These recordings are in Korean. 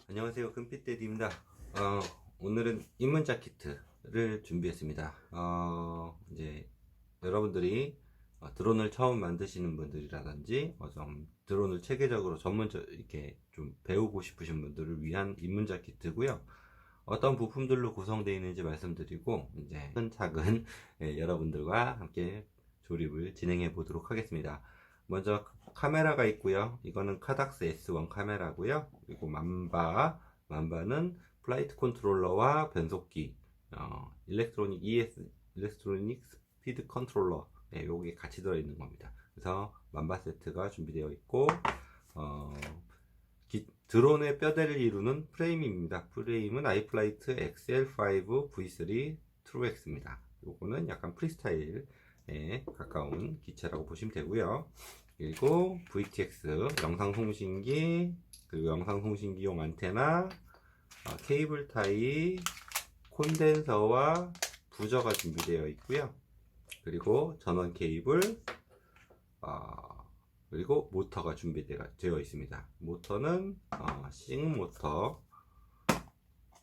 안녕하세요, 금빛대디입니다. 오늘은 입문자 키트를 준비했습니다. 이제 여러분들이 드론을 처음 만드시는 분들이라든지 좀 드론을 체계적으로 이렇게 좀 배우고 싶으신 분들을 위한 입문자 키트고요. 어떤 부품들로 구성되어 있는지 말씀드리고 이제 차근차근 여러분들과 함께 조립을 진행해 보도록 하겠습니다. 먼저 카메라가 있고요. 이거는 카닥스 S1 카메라고요. 그리고 만바는 플라이트 컨트롤러와 변속기, 일렉트로닉 스피드 컨트롤러, 요게 같이 들어있는 겁니다. 그래서 만바 세트가 준비되어 있고, 드론의 뼈대를 이루는 프레임입니다. 프레임은 아이플라이트 XL5 V3 트루엑스입니다. 요거는 약간 프리스타일에 가까운 기체라고 보시면 되고요. 그리고 VTX 영상송신기, 그리고 영상송신기용 안테나, 케이블 타이, 콘덴서와 부저가 준비되어 있고요. 그리고 전원 케이블, 그리고 모터가 준비되어 있습니다. 모터는 싱모터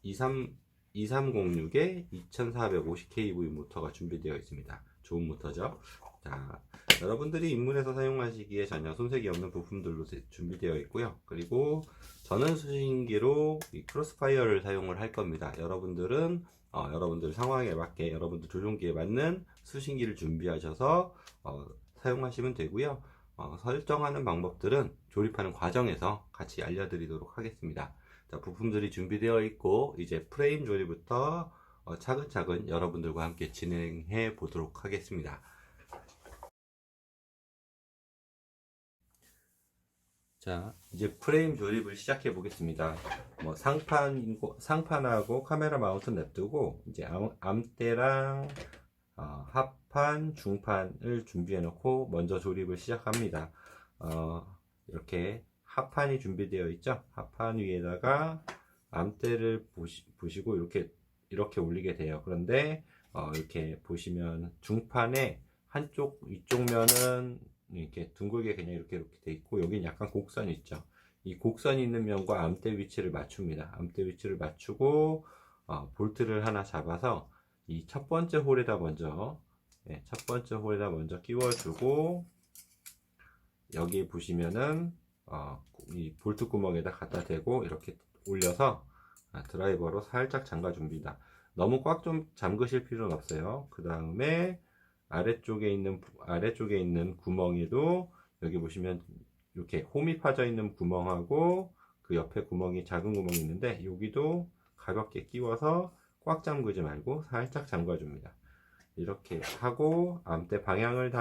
2306에 2450kV 모터가 준비되어 있습니다. 좋은 모터죠. 자, 여러분들이 입문해서 사용하시기에 전혀 손색이 없는 부품들로 준비되어 있고요. 그리고 전원 수신기로 이 크로스파이어를 사용을 할 겁니다. 여러분들은 여러분들 상황에 맞게, 여러분들 조종기에 맞는 수신기를 준비하셔서 사용하시면 되고요. 설정하는 방법들은 조립하는 과정에서 같이 알려드리도록 하겠습니다. 자, 부품들이 준비되어 있고 이제 프레임 조립부터 차근차근 여러분들과 함께 진행해 보도록 하겠습니다. 자, 이제 프레임 조립을 시작해 보겠습니다. 상판하고 카메라 마운트 냅두고 이제 암대랑 하판, 중판을 준비해 놓고 먼저 조립을 시작합니다. 이렇게 하판이 준비되어 있죠. 하판 위에다가 암대를 보시고 이렇게 올리게 돼요. 그런데 이렇게 보시면 중판에 위쪽 면은 이렇게 둥글게 그냥 이렇게 돼 있고, 여기는 약간 곡선이 있죠. 이 곡선이 있는 면과 암대 위치를 맞춥니다. 암대 위치를 맞추고 볼트를 하나 잡아서 이 첫 번째 홀에다 먼저 끼워주고, 여기 보시면은 이 볼트 구멍에다 갖다 대고 이렇게 올려서 드라이버로 살짝 잠가 줍니다. 너무 꽉 좀 잠그실 필요는 없어요. 그 다음에 아래쪽에 있는 구멍에도, 여기 보시면 이렇게 홈이 파져 있는 구멍하고 그 옆에 작은 구멍이 있는데, 여기도 가볍게 끼워서 꽉 잠그지 말고 살짝 잠가 줍니다. 이렇게 하고 암대 방향을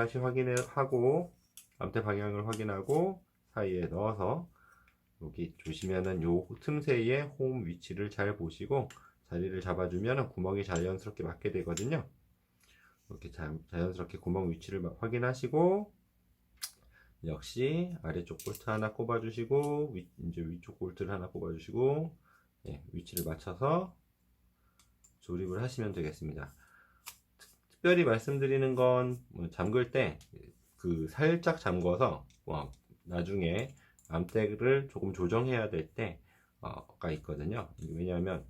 확인하고 사이에 넣어서, 여기 보시면은 요 틈새에 홈 위치를 잘 보시고 자리를 잡아주면 구멍이 자연스럽게 맞게 되거든요. 이렇게 자연스럽게 구멍 위치를 확인하시고, 역시 아래쪽 볼트 하나 꼽아주시고 이제 위쪽 볼트를 하나 꼽아주시고, 위치를 맞춰서 조립을 하시면 되겠습니다. 특별히 말씀드리는 건 잠글 때 살짝 잠궈서 나중에 암대를 조금 조정해야 될 때가 있거든요. 왜냐하면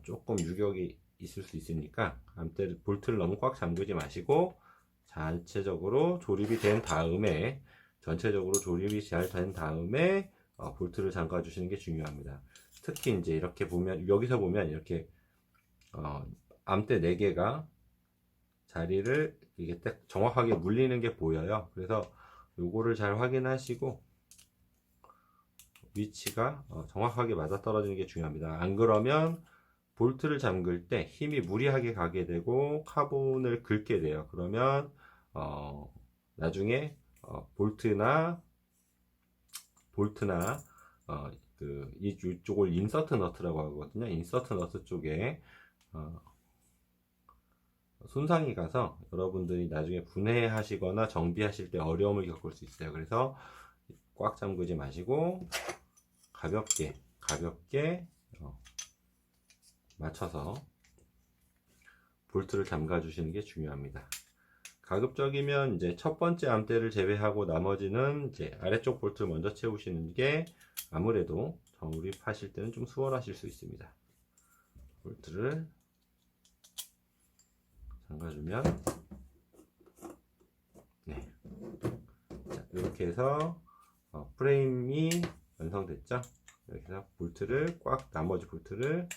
조금 유격이 있을 수 있으니까 볼트를 너무 꽉 잠그지 마시고 전체적으로 조립이 잘 된 다음에 볼트를 잠가 주시는 게 중요합니다. 특히 이제 여기서 보면 이렇게 암대 4개가 자리를 이게 딱 정확하게 물리는 게 보여요. 그래서 요거를 잘 확인하시고 위치가 정확하게 맞아떨어지는 게 중요합니다. 안 그러면 볼트를 잠글 때 힘이 무리하게 가게 되고 카본을 긁게 돼요. 그러면 나중에 볼트나 이쪽을 인서트 너트라고 하거든요. 인서트 너트 쪽에 손상이 가서 여러분들이 나중에 분해하시거나 정비하실 때 어려움을 겪을 수 있어요. 그래서 꽉 잠그지 마시고 가볍게 맞춰서 볼트를 잠가 주시는 게 중요합니다. 가급적이면 이제 첫 번째 암대를 제외하고 나머지는 이제 아래쪽 볼트를 먼저 채우시는 게 아무래도 정립하실 때는 좀 수월하실 수 있습니다. 볼트를 잠가주면 네. 자, 이렇게 해서 프레임이 완성됐죠. 이렇게 해서 볼트를 꽉, 나머지 볼트를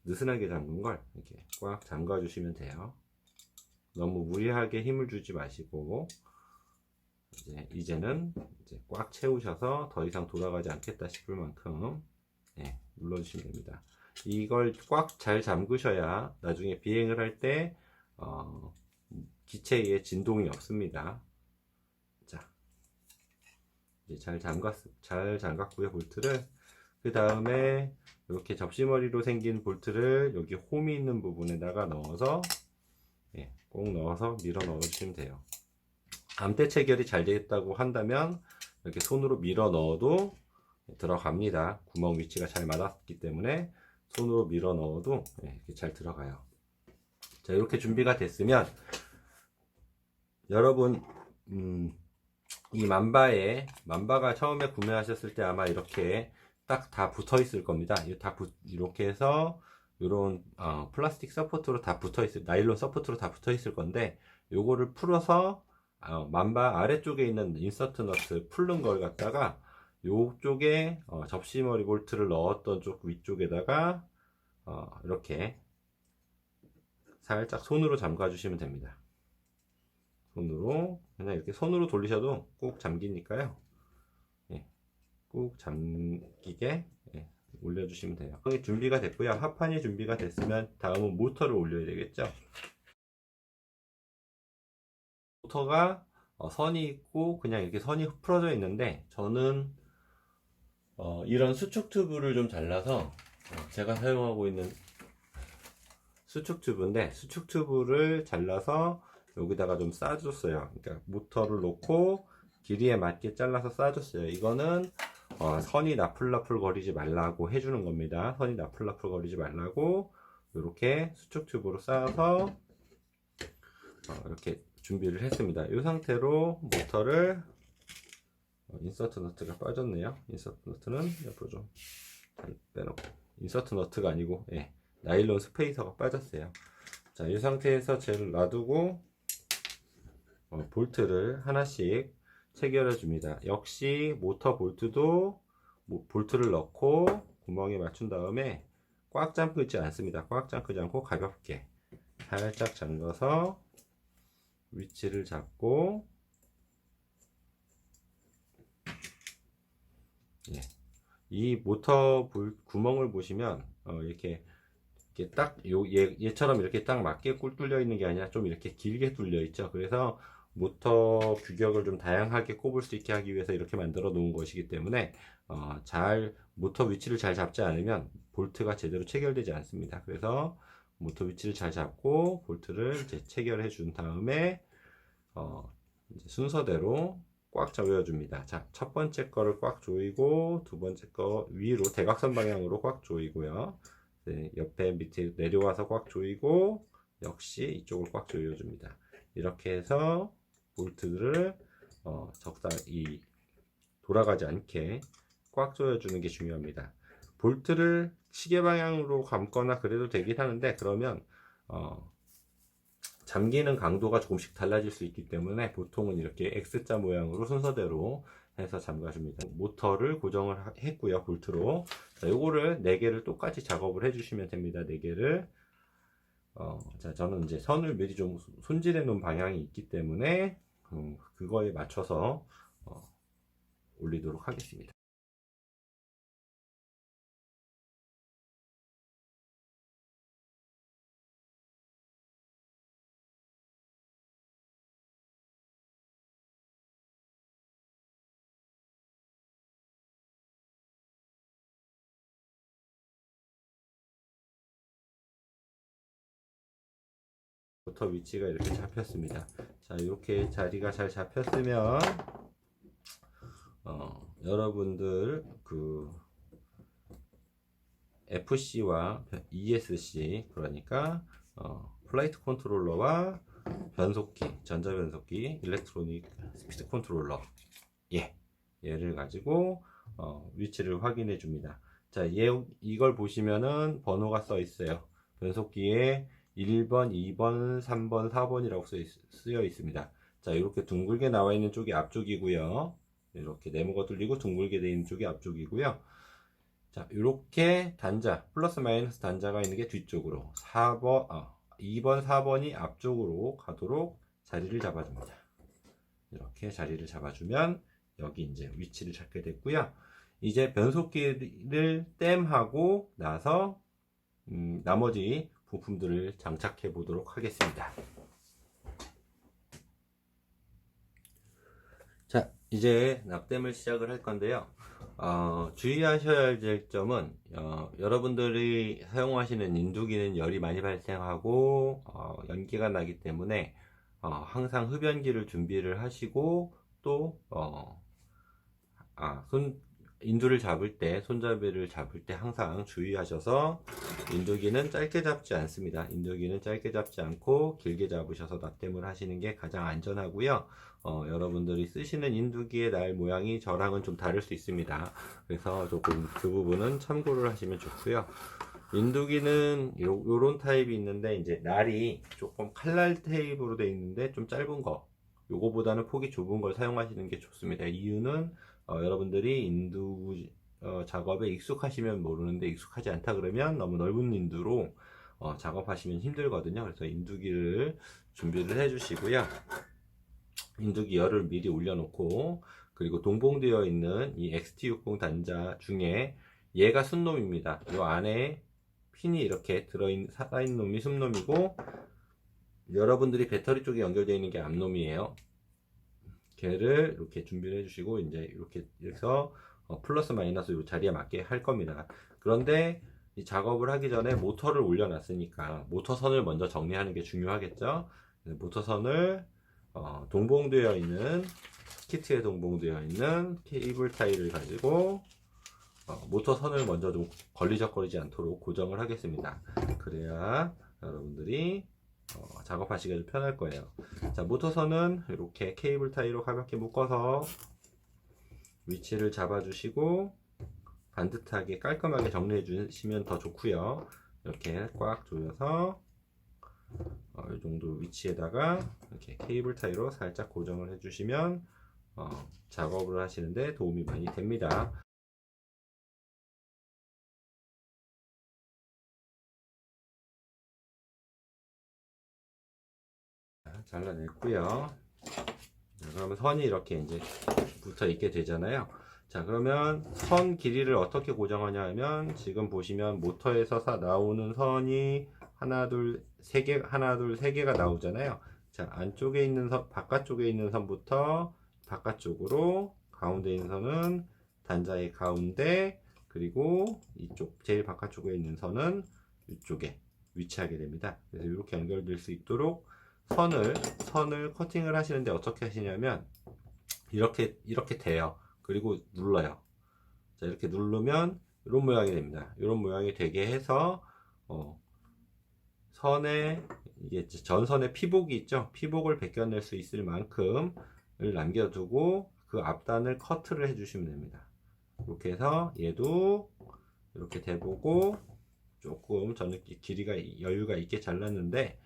느슨하게 잠근 걸 이렇게 꽉 잠가 주시면 돼요. 너무 무리하게 힘을 주지 마시고 이제는 이제 꽉 채우셔서 더 이상 돌아가지 않겠다 싶을 만큼 눌러주시면 됩니다. 이걸 꽉 잘 잠그셔야 나중에 비행을 할 때 기체에 진동이 없습니다. 자, 이제 잘 잠갔고요, 볼트를. 그 다음에 이렇게 접시머리로 생긴 볼트를 여기 홈이 있는 부분에다가 넣어서 꼭 넣어서 밀어 넣어 주시면 돼요. 암대 체결이 잘 되었다고 한다면 이렇게 손으로 밀어 넣어도 들어갑니다. 구멍 위치가 잘 맞았기 때문에 손으로 밀어 넣어도 이렇게 잘 들어가요. 자, 이렇게 준비가 됐으면 여러분 이 만바가 처음에 구매하셨을 때 아마 이렇게 딱 다 붙어 있을 겁니다. 이렇게 해서 이런 플라스틱 서포트로 다 붙어 있을, 나일론 서포트로 다 붙어 있을 건데 요거를 풀어서 만바 아래쪽에 있는 인서트 너트 풀른 걸 갖다가 요쪽에 접시머리 볼트를 넣었던 쪽 위쪽에다가 이렇게 살짝 손으로 잠가 주시면 됩니다. 손으로 그냥 이렇게 손으로 돌리셔도 꼭 잠기니까요. 꼭 잠기게 올려주시면 돼요. 준비가 됐고요. 합판이 준비가 됐으면 다음은 모터를 올려야 되겠죠. 모터가 선이 있고 그냥 이렇게 선이 풀어져 있는데 저는 이런 수축 튜브를 좀 잘라서 제가 사용하고 있는 수축 튜브인데 수축 튜브를 잘라서 여기다가 좀 싸줬어요. 그러니까 모터를 놓고 길이에 맞게 잘라서 싸줬어요. 이거는 선이 나풀나풀 거리지 말라고 해주는 겁니다. 선이 나풀나풀 거리지 말라고 이렇게 수축 튜브로 싸서 이렇게 준비를 했습니다. 이 상태로 모터를 인서트 너트가 빠졌네요. 인서트 너트는 옆으로 좀 잘 빼놓고, 인서트 너트가 아니고 나일론 스페이서가 빠졌어요. 자, 이 상태에서 쟤를 놔두고 볼트를 하나씩 체결해 줍니다. 역시 모터 볼트도 볼트를 넣고 구멍에 맞춘 다음에 꽉 잠그지 않습니다. 꽉 잠그지 않고 가볍게 살짝 잠궈서 위치를 잡고 이 모터 구멍을 보시면 이렇게 딱 얘처럼 이렇게 딱 맞게 꿀 뚫려 있는 게 아니라 좀 이렇게 길게 뚫려 있죠. 그래서 모터 규격을 좀 다양하게 꼽을 수 있게 하기 위해서 이렇게 만들어 놓은 것이기 때문에 모터 위치를 잘 잡지 않으면 볼트가 제대로 체결되지 않습니다. 그래서 모터 위치를 잘 잡고 볼트를 이제 체결해 준 다음에 이제 순서대로 꽉 조여줍니다. 자, 첫 번째 거를 꽉 조이고 두 번째 거 위로 대각선 방향으로 꽉 조이고요. 옆에 밑에 내려와서 꽉 조이고 역시 이쪽을 꽉 조여줍니다. 이렇게 해서 볼트를 적당히 돌아가지 않게 꽉 조여주는 게 중요합니다. 볼트를 시계 방향으로 감거나 그래도 되긴 하는데 그러면 잠기는 강도가 조금씩 달라질 수 있기 때문에 보통은 이렇게 X자 모양으로 순서대로 해서 잠가줍니다. 모터를 고정을 했고요, 볼트로. 자, 요거를 4개를 똑같이 작업을 해주시면 됩니다. 4개를. 자, 저는 이제 선을 미리 좀 손질해 놓은 방향이 있기 때문에 그거에 맞춰서 올리도록 하겠습니다. 모터 위치가 이렇게 잡혔습니다. 자, 이렇게 자리가 잘 잡혔으면 여러분들 FC와 ESC, 그러니까 플레이트 컨트롤러와 변속기, 전자변속기, 일렉트로닉 스피드 컨트롤러, 얘를 가지고 위치를 확인해 줍니다. 자, 이걸 보시면은 번호가 써 있어요. 변속기에 1번, 2번, 3번, 4번이라고 쓰여 있습니다. 자, 이렇게 둥글게 나와 있는 쪽이 앞쪽이고요. 이렇게 네모가 뚫리고 둥글게 되어 있는 쪽이 앞쪽이고요. 자, 이렇게 단자, 플러스 마이너스 단자가 있는 게 뒤쪽으로, 2번, 4번이 앞쪽으로 가도록 자리를 잡아줍니다. 이렇게 자리를 잡아주면 여기 이제 위치를 잡게 됐고요. 이제 변속기를 땜하고 나서 나머지 부품들을 장착해 보도록 하겠습니다. 자, 이제 납땜을 시작을 할 건데요. 주의하셔야 될 점은 여러분들이 사용하시는 인두기는 열이 많이 발생하고 연기가 나기 때문에 항상 흡연기를 준비를 하시고 또 인두를 잡을 때, 손잡이를 잡을 때 항상 주의하셔서 인두기는 짧게 잡지 않습니다. 인두기는 짧게 잡지 않고 길게 잡으셔서 납땜을 하시는 게 가장 안전하고요. 여러분들이 쓰시는 인두기의 날 모양이 저랑은 좀 다를 수 있습니다. 그래서 조금 그 부분은 참고를 하시면 좋고요. 인두기는 요런 타입이 있는데 이제 날이 조금 칼날 타입으로 되어 있는데 좀 짧은 거, 요거보다는 폭이 좁은 걸 사용하시는 게 좋습니다. 이유는 여러분들이 인두 작업에 익숙하시면 모르는데 익숙하지 않다 그러면 너무 넓은 인두로 작업하시면 힘들거든요. 그래서 인두기를 준비를 해 주시고요. 인두기 열을 미리 올려놓고, 그리고 동봉되어 있는 이 XT60 단자 중에 얘가 순놈입니다. 이 안에 핀이 이렇게 살아있는 놈이 순놈이고, 여러분들이 배터리 쪽에 연결되어 있는 게 앞놈이에요. 걔를 이렇게 준비를 해주시고, 이제 이렇게 해서 플러스 마이너스 이 자리에 맞게 할 겁니다. 그런데 이 작업을 하기 전에 모터를 올려놨으니까 모터선을 먼저 정리하는 게 중요하겠죠. 모터선을 동봉되어 있는, 키트에 동봉되어 있는 케이블 타이를 가지고 모터선을 먼저 좀 걸리적거리지 않도록 고정을 하겠습니다. 그래야 여러분들이 작업하시기가 좀 편할 거예요. 자, 모터선은 이렇게 케이블 타이로 가볍게 묶어서 위치를 잡아주시고 반듯하게 깔끔하게 정리해 주시면 더 좋고요. 이렇게 꽉 조여서 이 정도 위치에다가 이렇게 케이블 타이로 살짝 고정을 해주시면 작업을 하시는데 도움이 많이 됩니다. 잘라냈고요. 그러면 선이 이렇게 이제 붙어 있게 되잖아요. 자, 그러면 선 길이를 어떻게 고정하냐 하면, 지금 보시면 모터에서 나오는 선이 하나 둘 세 개가 나오잖아요. 자, 안쪽에 있는 선, 바깥쪽에 있는 선부터 바깥쪽으로, 가운데 있는 선은 단자의 가운데, 그리고 이쪽 제일 바깥쪽에 있는 선은 이쪽에 위치하게 됩니다. 그래서 이렇게 연결될 수 있도록 선을 커팅을 하시는데 어떻게 하시냐면 이렇게 돼요. 그리고 눌러요. 자, 이렇게 누르면 이런 모양이 됩니다. 이런 모양이 되게 해서 선에, 이게 전선에 피복이 있죠. 피복을 벗겨낼 수 있을 만큼을 남겨두고 그 앞단을 커트를 해주시면 됩니다. 이렇게 해서 얘도 이렇게 대보고, 조금 저는 길이가 여유가 있게 잘랐는데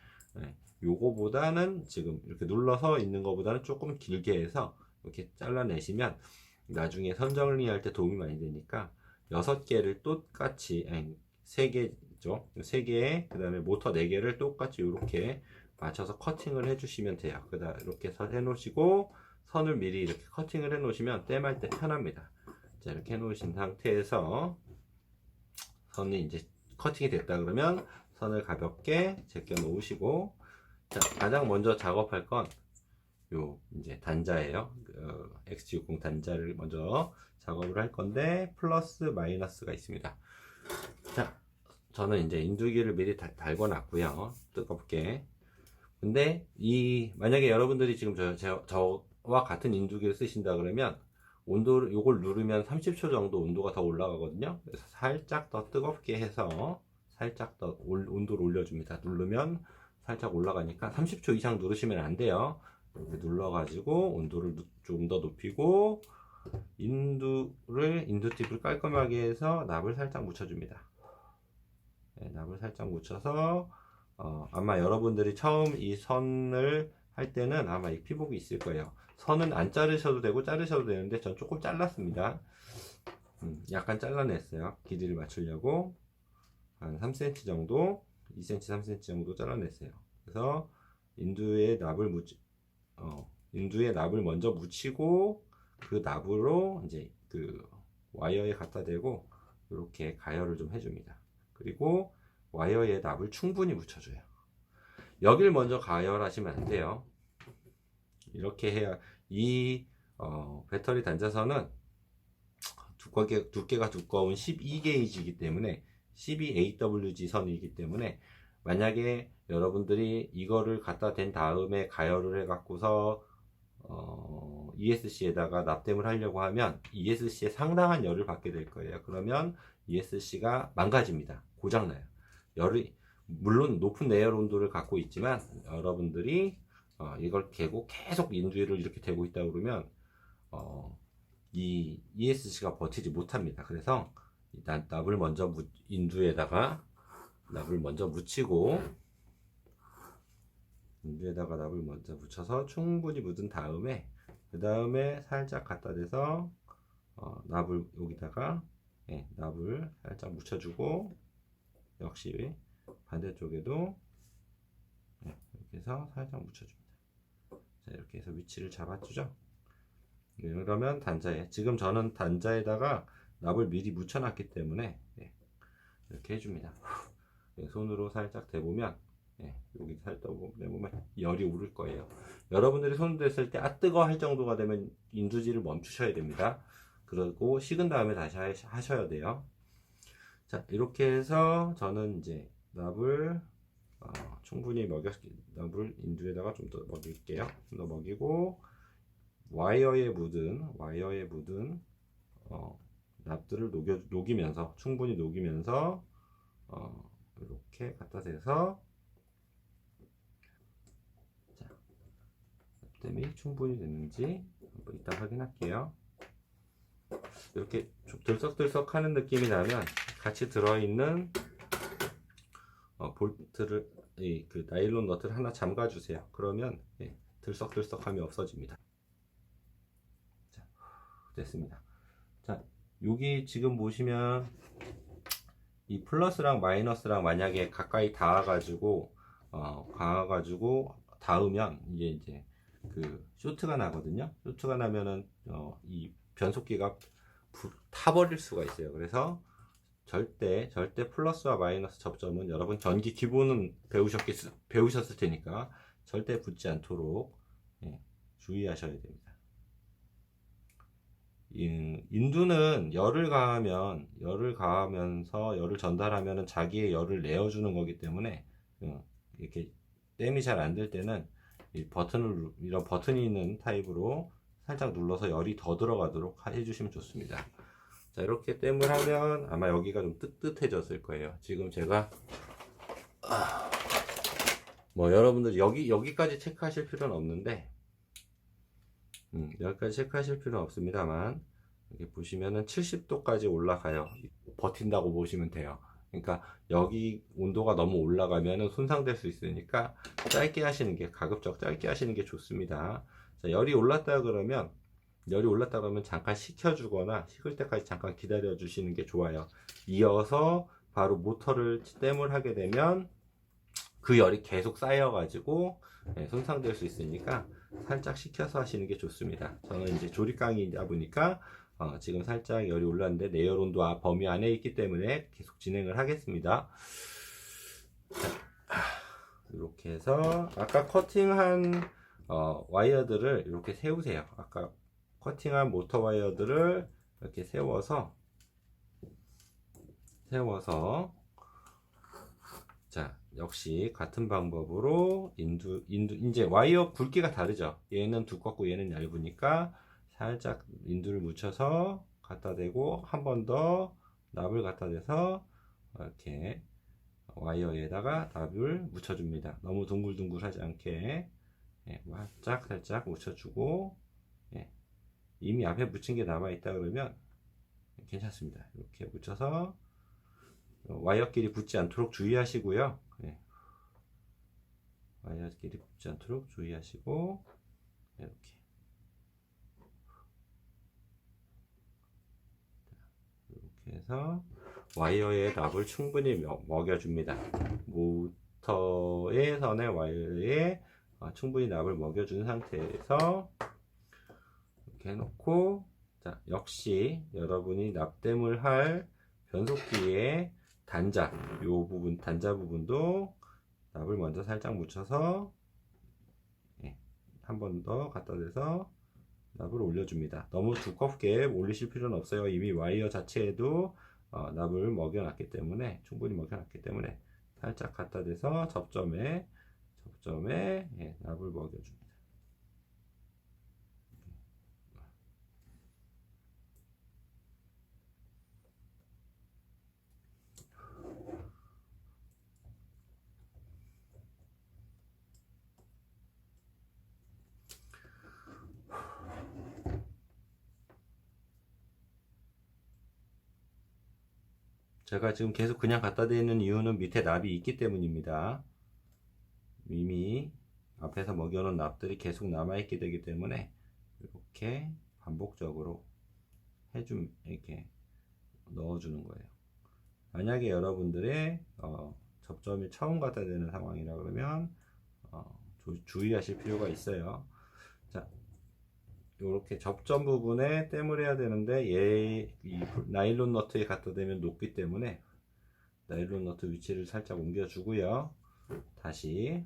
요거보다는 지금 이렇게 눌러서 있는 것보다는 조금 길게 해서 이렇게 잘라내시면 나중에 선 정리할 때 도움이 많이 되니까 6개를 똑같이, 3개죠. 3개에 그 다음에 모터 4개를 똑같이 이렇게 맞춰서 커팅을 해주시면 돼요. 그다음 이렇게 해 놓으시고 선을 미리 이렇게 커팅을 해 놓으시면 땜할 때 편합니다. 자, 이렇게 해 놓으신 상태에서 선이 이제 커팅이 됐다 그러면 선을 가볍게 제껴 놓으시고, 자, 가장 먼저 작업할 건 요 이제 단자예요. XT60 단자를 먼저 작업을 할 건데 플러스 마이너스가 있습니다. 자, 저는 이제 인두기를 미리 달궈 놨고요. 뜨겁게. 근데 만약에 여러분들이 지금 저와 같은 인두기를 쓰신다 그러면 온도를 요걸 누르면 30초 정도 온도가 더 올라가거든요. 그래서 살짝 더 뜨겁게 해서 살짝 더 온도를 올려줍니다. 누르면 살짝 올라가니까 30초 이상 누르시면 안 돼요. 이렇게 눌러가지고 온도를 좀 더 높이고 인두팁을 깔끔하게 해서 납을 살짝 묻혀줍니다. 네, 납을 살짝 묻혀서 아마 여러분들이 처음 이 선을 할 때는 아마 이 피복이 있을 거예요. 선은 안 자르셔도 되고 자르셔도 되는데 전 조금 잘랐습니다. 약간 잘라냈어요. 길이를 맞추려고 한 3cm 정도, 2cm, 3cm 정도 잘라냈어요. 그래서 인두에 납을 먼저 묻히고 그 납으로 이제 그 와이어에 갖다 대고 이렇게 가열을 좀 해줍니다. 그리고 와이어에 납을 충분히 묻혀줘요. 여길 먼저 가열하시면 안 돼요. 이렇게 해야 이 배터리 단자선은 두께가 두꺼운 12게이지이기 때문에 12AWG 선이기 때문에 만약에 여러분들이 이거를 갖다 댄 다음에 가열을 해 갖고서 ESC에다가 납땜을 하려고 하면 ESC에 상당한 열을 받게 될 거예요. 그러면 ESC가 망가집니다. 고장나요. 물론 높은 내열 온도를 갖고 있지만 여러분들이 이걸 개고 계속 인두를 이렇게 대고 있다 그러면 이 ESC가 버티지 못합니다. 그래서 일단 인두에다가 납을 먼저 묻히고 인두에다가 납을 먼저 묻혀서 충분히 묻은 다음에 그 다음에 살짝 갖다 대서 납을 여기다가 납을 살짝 묻혀주고 역시 반대쪽에도 이렇게 해서 살짝 묻혀줍니다. 자, 이렇게 해서 위치를 잡아주죠. 그러면 지금 저는 단자에다가 납을 미리 묻혀놨기 때문에 이렇게 해줍니다. 손으로 살짝 대보면 여기 살짝 대보면 열이 오를 거예요. 여러분들이 손 댔을 때 뜨거 할 정도가 되면 인두질을 멈추셔야 됩니다. 그리고 식은 다음에 다시 하셔야 돼요. 자, 이렇게 해서 저는 이제 납을 충분히 납을 인두에다가 좀 더 먹일게요. 좀 더 먹이고 와이어에 묻은 납들을 충분히 녹이면서 이렇게 갖다 대서 자, 납땜이 충분히 됐는지 한번 이따 확인할게요. 이렇게 좀 들썩들썩 하는 느낌이 나면 같이 들어있는 볼트를 그 나일론 너트를 하나 잠가 주세요. 그러면 들썩들썩함이 없어집니다. 자, 됐습니다. 자, 여기 지금 보시면 이 플러스랑 마이너스랑 만약에 가까이 닿아가지고 닿으면 이제 그 쇼트가 나거든요. 쇼트가 나면은 이 변속기가 타버릴 수가 있어요. 그래서 절대 플러스와 마이너스 접점은 여러분 전기 기본은 배우셨을 테니까 절대 붙지 않도록 주의하셔야 됩니다. 인두는 열을 가하면서 열을 전달하면 자기의 열을 내어주는 거기 때문에 이렇게 땜이 잘 안 될 때는 이런 버튼이 있는 타입으로 살짝 눌러서 열이 더 들어가도록 해주시면 좋습니다. 자, 이렇게 땜을 하면 아마 여기가 좀 뜨뜻해졌을 거예요. 지금 제가 뭐 여러분들 여기까지 체크하실 필요는 없는데 여기까지 체크하실 필요는 없습니다만 여기 보시면은 70도까지 올라가요. 버틴다고 보시면 돼요. 그러니까 여기 온도가 너무 올라가면은 손상될 수 있으니까 가급적 짧게 하시는 게 좋습니다. 자, 열이 올랐다 그러면 잠깐 식혀주거나 식을 때까지 잠깐 기다려 주시는 게 좋아요. 이어서 바로 모터를 땜을 하게 되면 그 열이 계속 쌓여 가지고 손상될 수 있으니까 살짝 식혀서 하시는 게 좋습니다. 저는 이제 조립강이다 보니까 지금 살짝 열이 올랐는데 내열 온도 범위 안에 있기 때문에 계속 진행을 하겠습니다. 자, 이렇게 해서 아까 커팅한 와이어들을 이렇게 세우세요. 아까 커팅한 모터 와이어들을 이렇게 세워서 자, 역시 같은 방법으로 이제 와이어 굵기가 다르죠. 얘는 두껍고 얘는 얇으니까 살짝 인두를 묻혀서 갖다 대고 한 번 더 납을 갖다 대서 이렇게 와이어에다가 납을 묻혀줍니다. 너무 둥글둥글하지 않게 살짝 묻혀주고, 이미 앞에 묻힌 게 남아있다 그러면 괜찮습니다. 이렇게 묻혀서 와이어끼리 붙지 않도록 주의하시고요. 와이어끼리 붙지 않도록 주의하시고, 이렇게 해서 와이어의 납을 충분히 먹여줍니다. 모터의 선의 와이어에 충분히 납을 먹여준 상태에서 이렇게 해놓고, 자, 역시 여러분이 납땜을 할 변속기의 단자, 요 부분, 단자 부분도 납을 먼저 살짝 묻혀서 한 번 더 갖다 대서 납을 올려줍니다. 너무 두껍게 올리실 필요는 없어요. 이미 와이어 자체에도 납을 먹여놨기 때문에, 충분히 먹여놨기 때문에 살짝 갖다 대서 접점에 납을 먹여줍니다. 제가 지금 계속 그냥 갖다 대는 이유는 밑에 납이 있기 때문입니다. 이미 앞에서 먹여놓은 납들이 계속 남아있게 되기 때문에 이렇게 반복적으로 이렇게 넣어주는 거예요. 만약에 여러분들의 접점이 처음 갖다 대는 상황이라 그러면 주의하실 필요가 있어요. 자, 이렇게 접점 부분에 땜을 해야 되는데 이 나일론 너트에 갖다 대면 녹기 때문에 나일론 너트 위치를 살짝 옮겨 주고요. 다시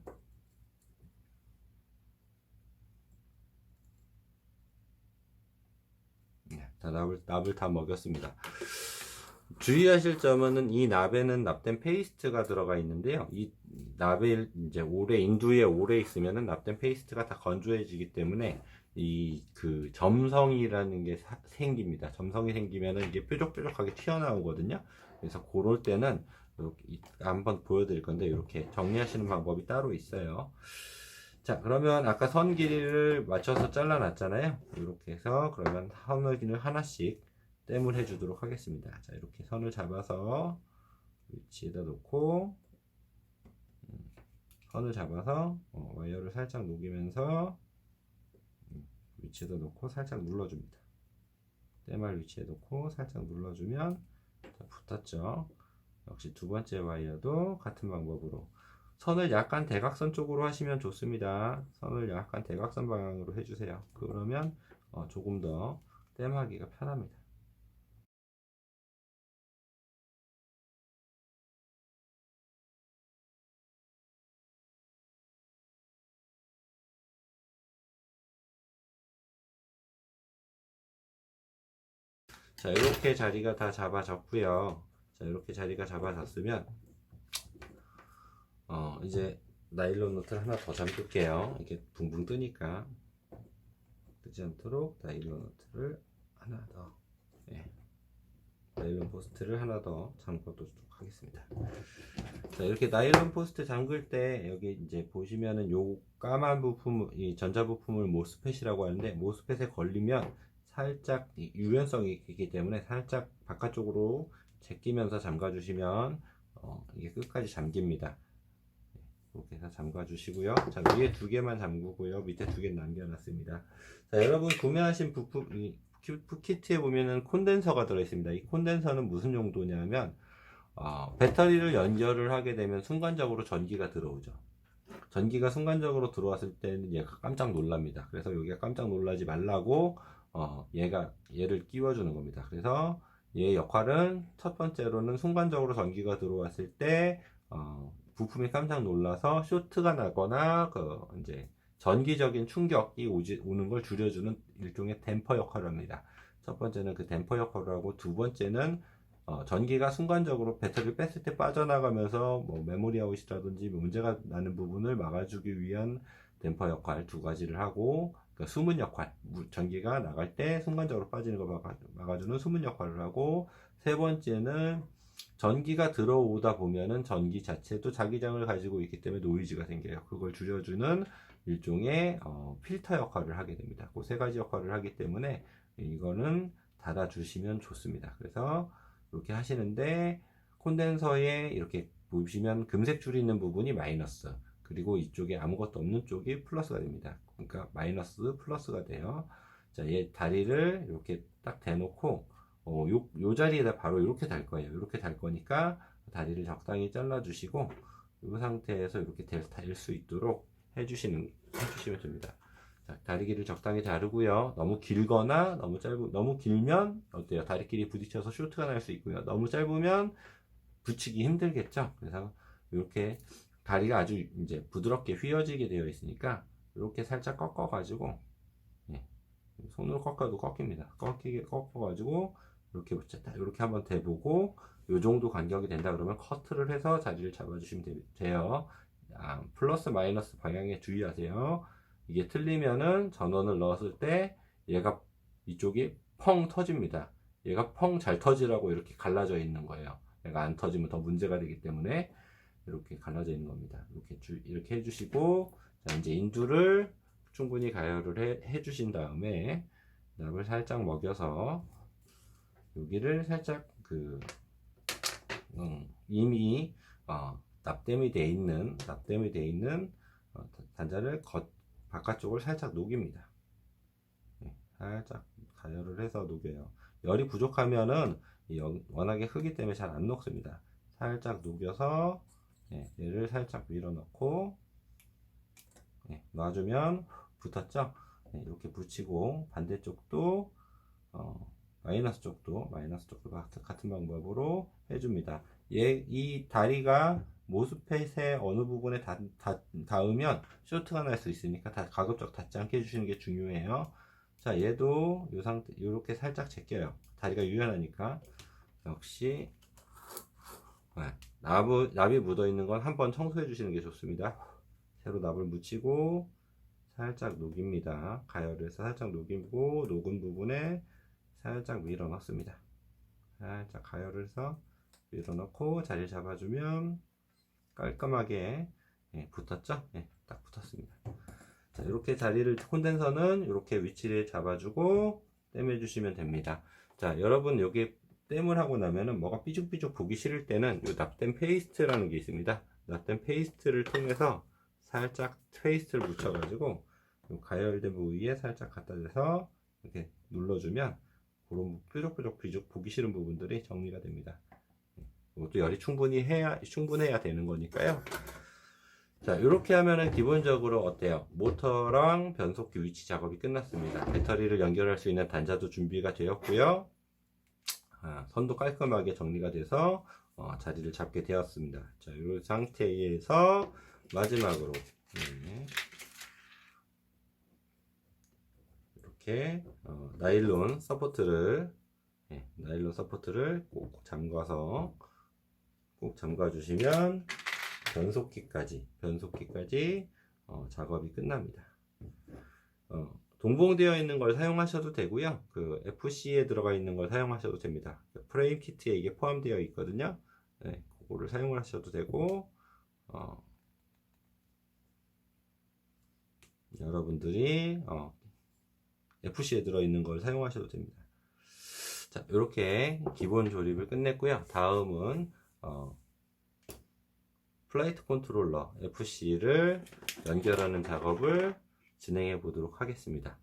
납을 다 먹였습니다. 주의하실 점은 이 납에는 납땜 페이스트가 들어가 있는데요. 이 납에 이제 인두에 오래 있으면은 납땜 페이스트가 다 건조해지기 때문에 그 점성이라는 게 생깁니다. 점성이 생기면은 이게 뾰족뾰족하게 튀어나오거든요. 그래서 그럴 때는 이렇게 한번 보여드릴 건데 이렇게 정리하시는 방법이 따로 있어요. 자, 그러면 아까 선 길이를 맞춰서 잘라놨잖아요. 이렇게 해서 그러면 선을 하나씩 땜을 해주도록 하겠습니다. 자, 이렇게 선을 잡아서 위치에다 놓고 선을 잡아서 와이어를 살짝 녹이면서 위치에다 놓고 살짝 눌러줍니다. 땜할 위치에 놓고 살짝 눌러주면 붙었죠. 역시 두 번째 와이어도 같은 방법으로 선을 약간 대각선 쪽으로 하시면 좋습니다. 선을 약간 대각선 방향으로 해주세요. 그러면 조금 더 땜하기가 편합니다. 자, 이렇게 자리가 다 잡아졌고요. 자, 이렇게 자리가 잡아졌으면 이제 나일론 너트를 하나 더 잠글게요. 이렇게 붕붕 뜨니까 뜨지 않도록 나일론 너트를 하나 더, 나일론 포스트를 하나 더 잠궈두도록 하겠습니다. 자, 이렇게 나일론 포스트 잠글 때 여기 이제 보시면은 요 까만 부품, 이 전자 부품을 모스펫이라고 하는데, 모스펫에 걸리면 살짝 유연성이 있기 때문에 살짝 바깥쪽으로 제끼면서 잠가 주시면 이게 끝까지 잠깁니다. 이렇게 해서 잠가 주시고요. 자, 위에 두 개만 잠그고요. 밑에 두 개 남겨놨습니다. 자, 여러분 구매하신 부품, 키트에 보면은 콘덴서가 들어있습니다. 이 콘덴서는 무슨 용도냐면 배터리를 연결을 하게 되면 순간적으로 전기가 들어오죠. 전기가 순간적으로 들어왔을 때는 얘가 깜짝 놀랍니다. 그래서 여기가 깜짝 놀라지 말라고 얘를 끼워주는 겁니다. 그래서 얘의 역할은 첫 번째로는 순간적으로 전기가 들어왔을 때 부품이 깜짝 놀라서 쇼트가 나거나 이제 전기적인 충격이 오는 걸 줄여주는 일종의 댐퍼 역할을 합니다. 첫 번째는 그 댐퍼 역할을 하고, 두 번째는 전기가 순간적으로 배터리를 뺐을 때 빠져나가면서 메모리 아웃이라든지 문제가 나는 부분을 막아주기 위한 댐퍼 역할 두 가지를 하고, 그러니까 수문 역할, 전기가 나갈 때 순간적으로 빠지는 걸 막아주는 수문 역할을 하고, 세 번째는 전기가 들어오다 보면은 전기 자체도 자기장을 가지고 있기 때문에 노이즈가 생겨요. 그걸 줄여주는 일종의 필터 역할을 하게 됩니다. 그 세 가지 역할을 하기 때문에 이거는 닫아주시면 좋습니다. 그래서 이렇게 하시는데, 콘덴서에 이렇게 보시면 금색 줄이 있는 부분이 마이너스, 그리고 이쪽에 아무것도 없는 쪽이 플러스가 됩니다. 그러니까 마이너스 플러스가 돼요. 자, 얘 다리를 이렇게 딱 대놓고 요 자리에다 바로 이렇게 달 거예요. 이렇게 달 거니까 다리를 적당히 잘라 주시고, 이 상태에서 이렇게 될 수 있도록 해주시면 됩니다. 자, 다리 길이를 적당히 자르고요. 너무 길거나 너무 길면 어때요? 다리끼리 부딪혀서 쇼트가 날 수 있고요. 너무 짧으면 붙이기 힘들겠죠. 그래서 이렇게 다리가 아주 이제 부드럽게 휘어지게 되어 있으니까 이렇게 살짝 꺾어가지고, 손으로 꺾어도 꺾입니다. 꺾어가지고 이렇게 한번 대보고, 요 정도 간격이 된다 그러면 커트를 해서 자리를 잡아주시면 돼요. 플러스 마이너스 방향에 주의하세요. 이게 틀리면은 전원을 넣었을 때 얘가 이쪽이 펑 터집니다. 얘가 펑 잘 터지라고 이렇게 갈라져 있는 거예요. 얘가 안 터지면 더 문제가 되기 때문에 이렇게 갈라져 있는 겁니다. 이렇게 해주시고, 자, 이제 인두를 충분히 가열을 해주신 다음에 납을 살짝 먹여서 여기를 살짝 이미 납땜이 돼 있는 단자를 바깥쪽을 살짝 녹입니다. 살짝 가열을 해서 녹여요. 열이 부족하면은 워낙에 크기 때문에 잘 안 녹습니다. 살짝 녹여서 얘를 살짝 밀어넣고 놔주면 붙었죠? 이렇게 붙이고, 반대쪽도 마이너스 쪽도 같은 방법으로 해줍니다. 이 다리가 모스펫의 어느 부분에 닿으면 쇼트가 날 수 있으니까 가급적 닿지 않게 해주시는 게 중요해요. 자, 얘도 이 상태, 이렇게 살짝 제껴요. 다리가 유연하니까. 역시 납이 묻어 있는 건 한번 청소해 주시는 게 좋습니다. 새로 납을 묻히고 살짝 녹입니다. 가열을 해서 살짝 녹이고, 녹은 부분에 살짝 밀어 넣습니다. 살짝 가열을 해서 밀어 넣고 자리를 잡아주면 깔끔하게 붙었죠? 딱 붙었습니다. 자, 이렇게 콘덴서는 이렇게 위치를 잡아주고 땜해 주시면 됩니다. 자, 여러분 여기 땜을 하고 나면은 뭐가 삐죽삐죽 보기 싫을 때는 이 납땜 페이스트라는 게 있습니다. 납땜 페이스트를 통해서 살짝 페이스트를 묻혀가지고 가열된 부위에 살짝 갖다 대서 이렇게 눌러주면 그런 뾰족뾰족 보기 싫은 부분들이 정리가 됩니다. 이것도 열이 충분해야 되는 거니까요. 자, 이렇게 하면은 기본적으로 어때요? 모터랑 변속기 위치 작업이 끝났습니다. 배터리를 연결할 수 있는 단자도 준비가 되었고요. 선도 깔끔하게 정리가 돼서 자리를 잡게 되었습니다. 자, 이 상태에서 마지막으로 이렇게 나일론 서포트를 꼭 잠가 주시면 변속기까지 작업이 끝납니다. 동봉되어 있는 걸 사용하셔도 되고요. 그 FC에 들어가 있는 걸 사용하셔도 됩니다. 프레임 키트에 이게 포함되어 있거든요. 그거를 사용하셔도 되고, 여러분들이 FC에 들어있는 걸 사용하셔도 됩니다. 자, 이렇게 기본 조립을 끝냈고요. 다음은 플라이트 컨트롤러 FC를 연결하는 작업을 진행해 보도록 하겠습니다.